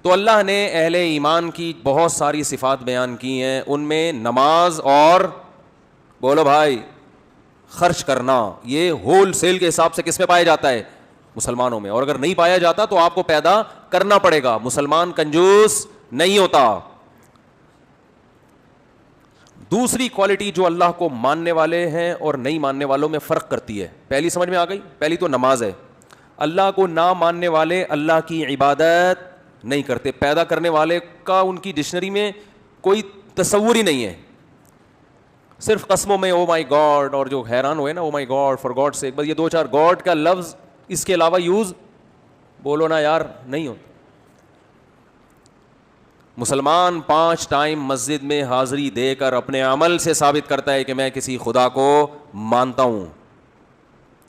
تو اللہ نے اہل ایمان کی بہت ساری صفات بیان کی ہیں، ان میں نماز اور بولو بھائی خرچ کرنا، یہ ہول سیل کے حساب سے کس میں پایا جاتا ہے؟ مسلمانوں میں. اور اگر نہیں پایا جاتا تو آپ کو پیدا کرنا پڑے گا. مسلمان کنجوس نہیں ہوتا. دوسری کوالٹی جو اللہ کو ماننے والے ہیں اور نہیں ماننے والوں میں فرق کرتی ہے، پہلی سمجھ میں آ گئی؟ پہلی تو نماز ہے. اللہ کو نہ ماننے والے اللہ کی عبادت نہیں کرتے. پیدا کرنے والے کا ان کی ڈکشنری میں کوئی تصور ہی نہیں ہے. صرف قسموں میں او مائی گاڈ، اور جو حیران ہوئے نا او مائی گاڈ فار گاڈ سے، بس یہ دو چار گاڈ کا لفظ اس کے علاوہ یوز بولو نا یار نہیں ہوتا. مسلمان 5 ٹائم مسجد میں حاضری دے کر اپنے عمل سے ثابت کرتا ہے کہ میں کسی خدا کو مانتا ہوں.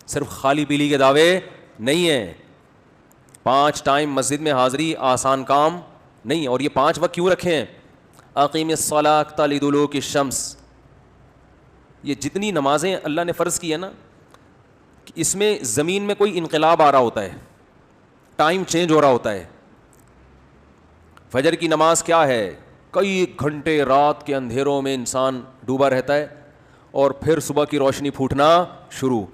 صرف خالی پیلی کے دعوے نہیں ہیں. 5 ٹائم مسجد میں حاضری آسان کام نہیں ہے. اور یہ 5 وقت کیوں رکھے ہیں؟ اقیم الصلاۃ لدلوک الشمس. یہ جتنی نمازیں اللہ نے فرض کی ہے نا، اس میں زمین میں کوئی انقلاب آ رہا ہوتا ہے، ٹائم چینج ہو رہا ہوتا ہے. فجر کی نماز کیا ہے؟ کئی گھنٹے رات کے اندھیروں میں انسان ڈوبا رہتا ہے اور پھر صبح کی روشنی پھوٹنا شروع.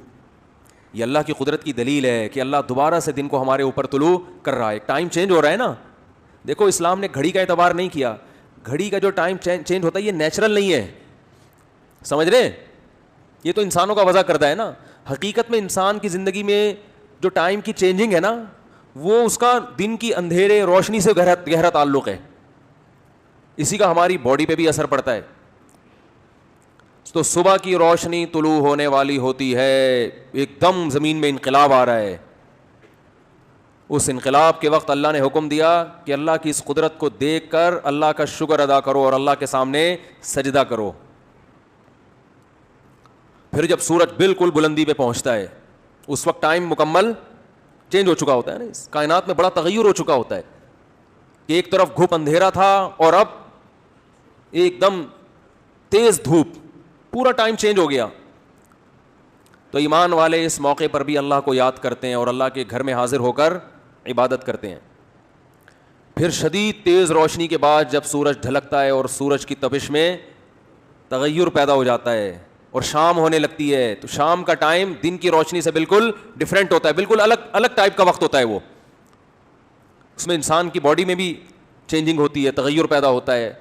یہ اللہ کی قدرت کی دلیل ہے کہ اللہ دوبارہ سے دن کو ہمارے اوپر طلوع کر رہا ہے. ٹائم چینج ہو رہا ہے نا. دیکھو اسلام نے گھڑی کا اعتبار نہیں کیا. گھڑی کا جو ٹائم چینج ہوتا ہے یہ نیچرل نہیں ہے، سمجھ رہے؟ یہ تو انسانوں کا وضع کردہ ہے نا. حقیقت میں انسان کی زندگی میں جو ٹائم کی چینجنگ ہے نا، وہ اس کا دن کی اندھیرے روشنی سے گہرا تعلق ہے. اسی کا ہماری باڈی پہ بھی اثر پڑتا ہے. تو صبح کی روشنی طلوع ہونے والی ہوتی ہے، ایک دم زمین میں انقلاب آ رہا ہے. اس انقلاب کے وقت اللہ نے حکم دیا کہ اللہ کی اس قدرت کو دیکھ کر اللہ کا شکر ادا کرو اور اللہ کے سامنے سجدہ کرو. پھر جب سورج بالکل بلندی پہ پہنچتا ہے اس وقت ٹائم مکمل چینج ہو چکا ہوتا ہے نا. اس کائنات میں بڑا تغیر ہو چکا ہوتا ہے کہ ایک طرف گھپ اندھیرا تھا اور اب ایک دم تیز دھوپ، پورا ٹائم چینج ہو گیا. تو ایمان والے اس موقع پر بھی اللہ کو یاد کرتے ہیں اور اللہ کے گھر میں حاضر ہو کر عبادت کرتے ہیں. پھر شدید تیز روشنی کے بعد جب سورج ڈھلکتا ہے اور سورج کی تپش میں تغیر پیدا ہو جاتا ہے اور شام ہونے لگتی ہے، تو شام کا ٹائم دن کی روشنی سے بالکل ڈیفرنٹ ہوتا ہے، بالکل الگ ٹائپ کا وقت ہوتا ہے. وہ اس میں انسان کی باڈی میں بھی چینجنگ ہوتی ہے، تغیر پیدا ہوتا ہے،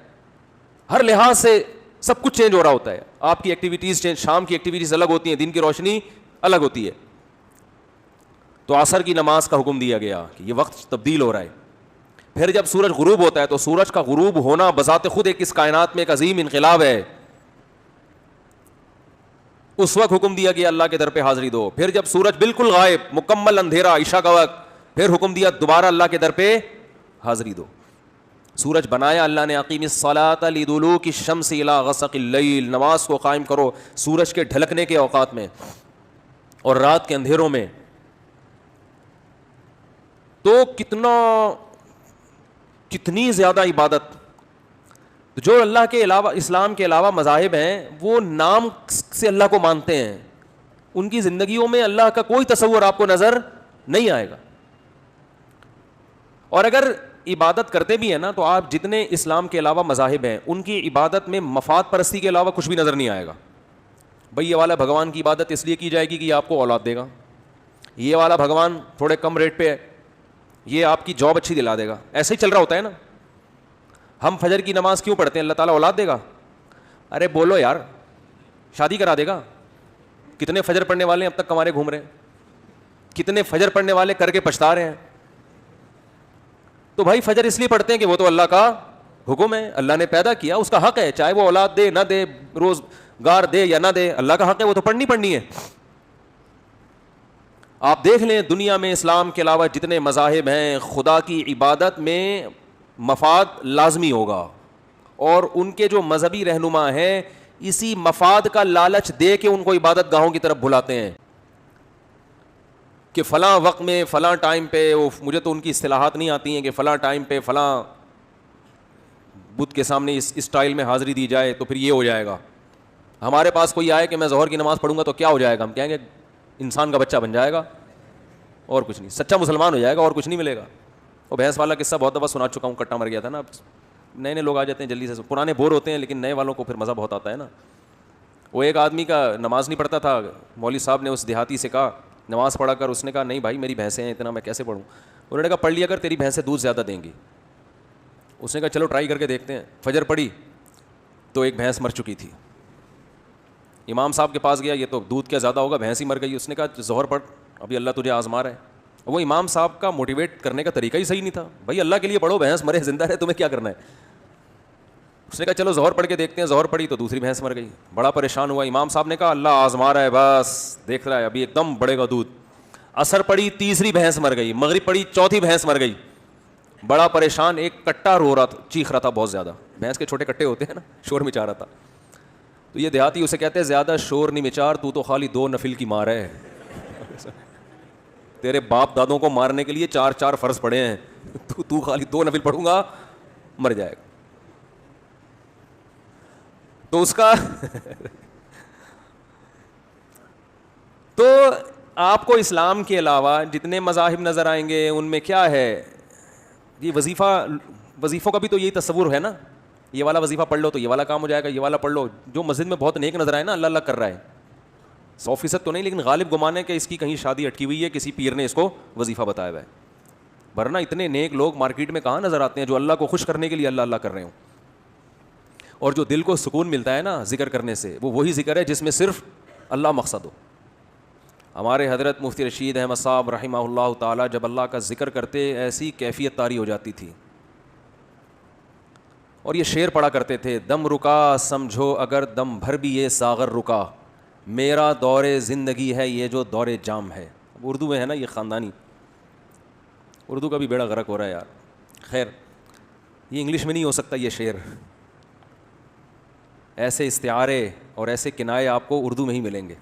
ہر لحاظ سے سب کچھ چینج ہو رہا ہوتا ہے. آپ کی ایکٹیویٹیز چینج، شام کی ایکٹیویٹیز الگ ہوتی ہیں، دن کی روشنی الگ ہوتی ہے. تو عصر کی نماز کا حکم دیا گیا کہ یہ وقت تبدیل ہو رہا ہے. پھر جب سورج غروب ہوتا ہے تو سورج کا غروب ہونا بذات خود ایک اس کائنات میں ایک عظیم انقلاب ہے. اس وقت حکم دیا گیا اللہ کے در پہ حاضری دو. پھر جب سورج بالکل غائب، مکمل اندھیرا عشاء کا وقت، پھر حکم دیا دوبارہ اللہ کے در پہ حاضری دو. سورج بنایا اللہ نے، اقیم الصلاۃ لدلوک الشمس الی غسق اللیل، نماز کو قائم کرو سورج کے ڈھلکنے کے اوقات میں اور رات کے اندھیروں میں. تو کتنی زیادہ عبادت. جو اللہ کے علاوہ، اسلام کے علاوہ مذاہب ہیں، وہ نام سے اللہ کو مانتے ہیں، ان کی زندگیوں میں اللہ کا کوئی تصور آپ کو نظر نہیں آئے گا. اور اگر عبادت کرتے بھی ہیں نا تو آپ جتنے اسلام کے علاوہ مذاہب ہیں ان کی عبادت میں مفاد پرستی کے علاوہ کچھ بھی نظر نہیں آئے گا. بھئی یہ والا بھگوان کی عبادت اس لیے کی جائے گی کہ یہ آپ کو اولاد دے گا، یہ والا بھگوان تھوڑے کم ریٹ پہ ہے، یہ آپ کی جاب اچھی دلا دے گا. ایسے ہی چل رہا ہوتا ہے نا. ہم فجر کی نماز کیوں پڑھتے ہیں؟ اللہ تعالیٰ اولاد دے گا. ارے بولو یار، شادی کرا دے گا. کتنے فجر پڑھنے والے اب تک کمارے گھوم رہے ہیں، کتنے فجر پڑھنے والے کر کے پچھتا رہے ہیں. تو بھائی فجر اس لیے پڑھتے ہیں کہ وہ تو اللہ کا حکم ہے، اللہ نے پیدا کیا، اس کا حق ہے، چاہے وہ اولاد دے نہ دے، روزگار دے یا نہ دے، اللہ کا حق ہے، وہ تو پڑھنی ہے. آپ دیکھ لیں دنیا میں اسلام کے علاوہ جتنے مذاہب ہیں، خدا کی عبادت میں مفاد لازمی ہوگا، اور ان کے جو مذہبی رہنما ہیں اسی مفاد کا لالچ دے کے ان کو عبادت گاہوں کی طرف بلاتے ہیں کہ فلاں وقت میں فلاں ٹائم پہ، مجھے تو ان کی اصطلاحات نہیں آتی ہیں، کہ فلاں ٹائم پہ فلاں بت کے سامنے اس اسٹائل میں حاضری دی جائے تو پھر یہ ہو جائے گا. ہمارے پاس کوئی آئے کہ میں ظہر کی نماز پڑھوں گا تو کیا ہو جائے گا؟ ہم کہیں گے انسان کا بچہ بن جائے گا اور کچھ نہیں، سچا مسلمان ہو جائے گا اور کچھ نہیں ملے گا. وہ بھینس والا قصہ بہت دفعہ سنا چکا ہوں, کٹا مر گیا تھا نا. نئے نئے لوگ آ جاتے ہیں جلدی سے, پرانے بور ہوتے ہیں, لیکن نئے والوں کو پھر مزہ بہت آتا ہے نا. وہ ایک آدمی کا نماز نہیں پڑھتا تھا, مولوی صاحب نے اس دیہاتی سے کہا نماز پڑھا کر, اس نے کہا نہیں بھائی میری بھینسیں ہیں اتنا میں کیسے پڑھوں. انہوں نے کہا پڑھ لیا کر تیری بھینسیں دودھ زیادہ دیں گی. اس نے کہا چلو ٹرائی کر کے دیکھتے ہیں. فجر پڑھی تو ایک بھینس مر چکی تھی. امام صاحب کے پاس گیا, یہ تو دودھ کیا زیادہ ہوگا, بھینس ہی مر گئی. اس نے کہا ظہر پڑھ, ابھی اللہ تجھے آزما رہا ہے. وہ امام صاحب کا موٹیویٹ کرنے کا طریقہ ہی صحیح نہیں تھا. بھائی اللہ کے لیے پڑھو, بھینس مرے زندہ رہے تمہیں کیا کرنا ہے. اس نے کہا چلو ظہر پڑھ کے دیکھتے ہیں. ظہر پڑھی تو دوسری بھینس مر گئی. بڑا پریشان ہوا. امام صاحب نے کہا اللہ آزما رہا ہے, بس دیکھ رہا ہے ابھی ایک دم بڑھے گا دودھ. عصر پڑھی تیسری بھینس مر گئی. مغرب پڑھی چوتھی بھینس مر گئی. بڑا پریشان, ایک کٹا رو رہا تھا, چیخ رہا تھا بہت زیادہ. بھینس کے چھوٹے کٹے ہوتے ہیں نا, شور مچا رہا تھا. تو یہ دیہاتی اسے کہتے ہیں زیادہ شور نہیں مچار, تو خالی 2 نفل کی مار ہے. تیرے باپ دادوں کو مارنے کے لیے 4 فرض پڑے ہیں, تو خالی 2 نفل پڑھوں گا مر جائے گا. تو اس کا تو آپ کو اسلام کے علاوہ جتنے مذاہب نظر آئیں گے ان میں کیا ہے, یہ وظیفوں کا بھی تو یہی تصور ہے نا. یہ والا وظیفہ پڑھ لو تو یہ والا کام ہو جائے گا, یہ والا پڑھ لو. جو مسجد میں بہت نیک نظر آئے نا, اللہ اللہ کر رہا ہے, 100% تو نہیں, لیکن غالب گمان ہے کہ اس کی کہیں شادی اٹکی ہوئی ہے, کسی پیر نے اس کو وظیفہ بتایا ہوا ہے. ورنہ اتنے نیک لوگ مارکیٹ میں کہاں نظر آتے ہیں جو اللہ کو خوش کرنے کے لیے اللہ اللہ کر رہے ہوں. اور جو دل کو سکون ملتا ہے نا ذکر کرنے سے, وہ وہی ذکر ہے جس میں صرف اللہ مقصد ہو. ہمارے حضرت مفتی رشید احمد صاحب رحمہ اللہ تعالی جب اللہ کا ذکر کرتے ایسی کیفیت طاری ہو جاتی تھی. اور یہ شعر پڑھا کرتے تھے, دم رکا سمجھو اگر دم بھر بھی یہ ساغر رکا, میرا دور زندگی ہے یہ جو دور جام ہے. اردو میں ہے نا, یہ خاندانی اردو کا بھی بیڑا غرق ہو رہا ہے یار. خیر, یہ انگلش میں نہیں ہو سکتا یہ شعر. ایسے استعارے اور ایسے کنائے آپ کو اردو میں ہی ملیں گے.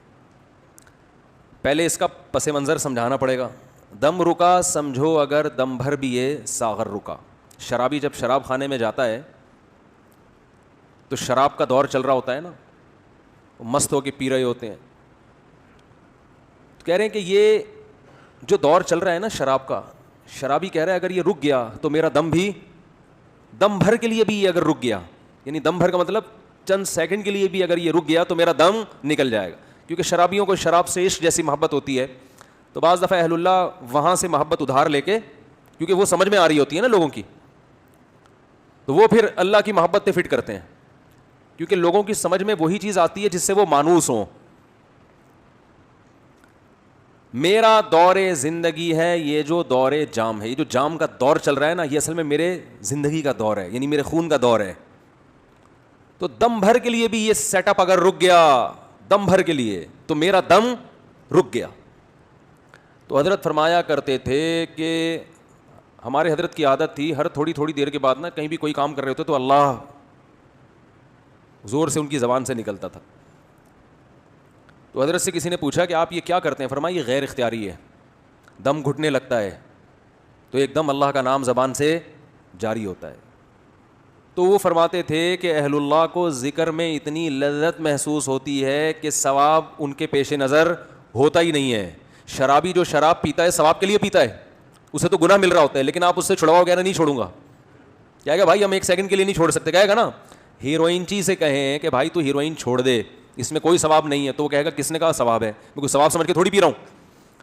پہلے اس کا پس منظر سمجھانا پڑے گا. دم رکا سمجھو اگر دم بھر بھی یہ ساغر رکا. شرابی جب شراب خانے میں جاتا ہے تو شراب کا دور چل رہا ہوتا ہے نا, مست ہو کے پی رہے ہوتے ہیں. کہہ رہے ہیں کہ یہ جو دور چل رہا ہے نا شراب کا, شرابی کہہ رہا ہے اگر یہ رک گیا تو میرا دم بھی, دم بھر کے لیے بھی یہ اگر رک گیا, یعنی دم بھر کا مطلب چند سیکنڈ کے لیے بھی اگر یہ رک گیا تو میرا دم نکل جائے گا. کیونکہ شرابیوں کو شراب سے عشق جیسی محبت ہوتی ہے, تو بعض دفعہ اہل اللہ وہاں سے محبت ادھار لے کے, کیونکہ وہ سمجھ میں آ رہی ہوتی ہے نا لوگوں کی, تو وہ پھر اللہ کی محبت پہ فٹ کرتے ہیں, کیونکہ لوگوں کی سمجھ میں وہی چیز آتی ہے جس سے وہ مانوس ہوں. میرا دور زندگی ہے یہ جو دور جام ہے. یہ جو جام کا دور چل رہا ہے نا, یہ اصل میں میرے زندگی کا دور ہے, یعنی میرے خون کا دور ہے. تو دم بھر کے لیے بھی یہ سیٹ اپ اگر رک گیا, دم بھر کے لیے, تو میرا دم رک گیا. تو حضرت فرمایا کرتے تھے کہ ہمارے حضرت کی عادت تھی ہر تھوڑی تھوڑی دیر کے بعد نا کہیں بھی کوئی کام کر رہے ہوتے تو اللہ زور سے ان کی زبان سے نکلتا تھا. تو حضرت سے کسی نے پوچھا کہ آپ یہ کیا کرتے ہیں؟ فرمایا یہ غیر اختیاری ہے. دم گھٹنے لگتا ہے تو ایک دم اللہ کا نام زبان سے جاری ہوتا ہے. تو وہ فرماتے تھے کہ اہل اللہ کو ذکر میں اتنی لذت محسوس ہوتی ہے کہ ثواب ان کے پیش نظر ہوتا ہی نہیں ہے. شرابی جو شراب پیتا ہے ثواب کے لیے پیتا ہے, اسے تو گناہ مل رہا ہوتا ہے, لیکن آپ اس سے چھڑواؤ گے نا نہیں چھوڑوں گا, کیا کہ بھائی ہم ایک سیکنڈ کے لیے نہیں چھوڑ سکتے. کہے گا نا ہیروئن چی سے کہیں کہ بھائی تو ہیروئن چھوڑ دے, اس میں کوئی ثواب نہیں ہے, تو وہ کہے گا کس نے کہا ثواب ہے, میں کوئی ثواب سمجھ کے تھوڑی پی رہا ہوں.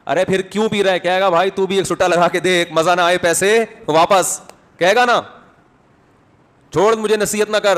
ارے پھر کیوں پی رہا ہے؟ کہے گا بھائی تو بھی ایک سٹا لگا کے دیکھ, مزہ نہ آئے پیسے واپس. کہے گا نا چھوڑ مجھے نصیحت نہ کر,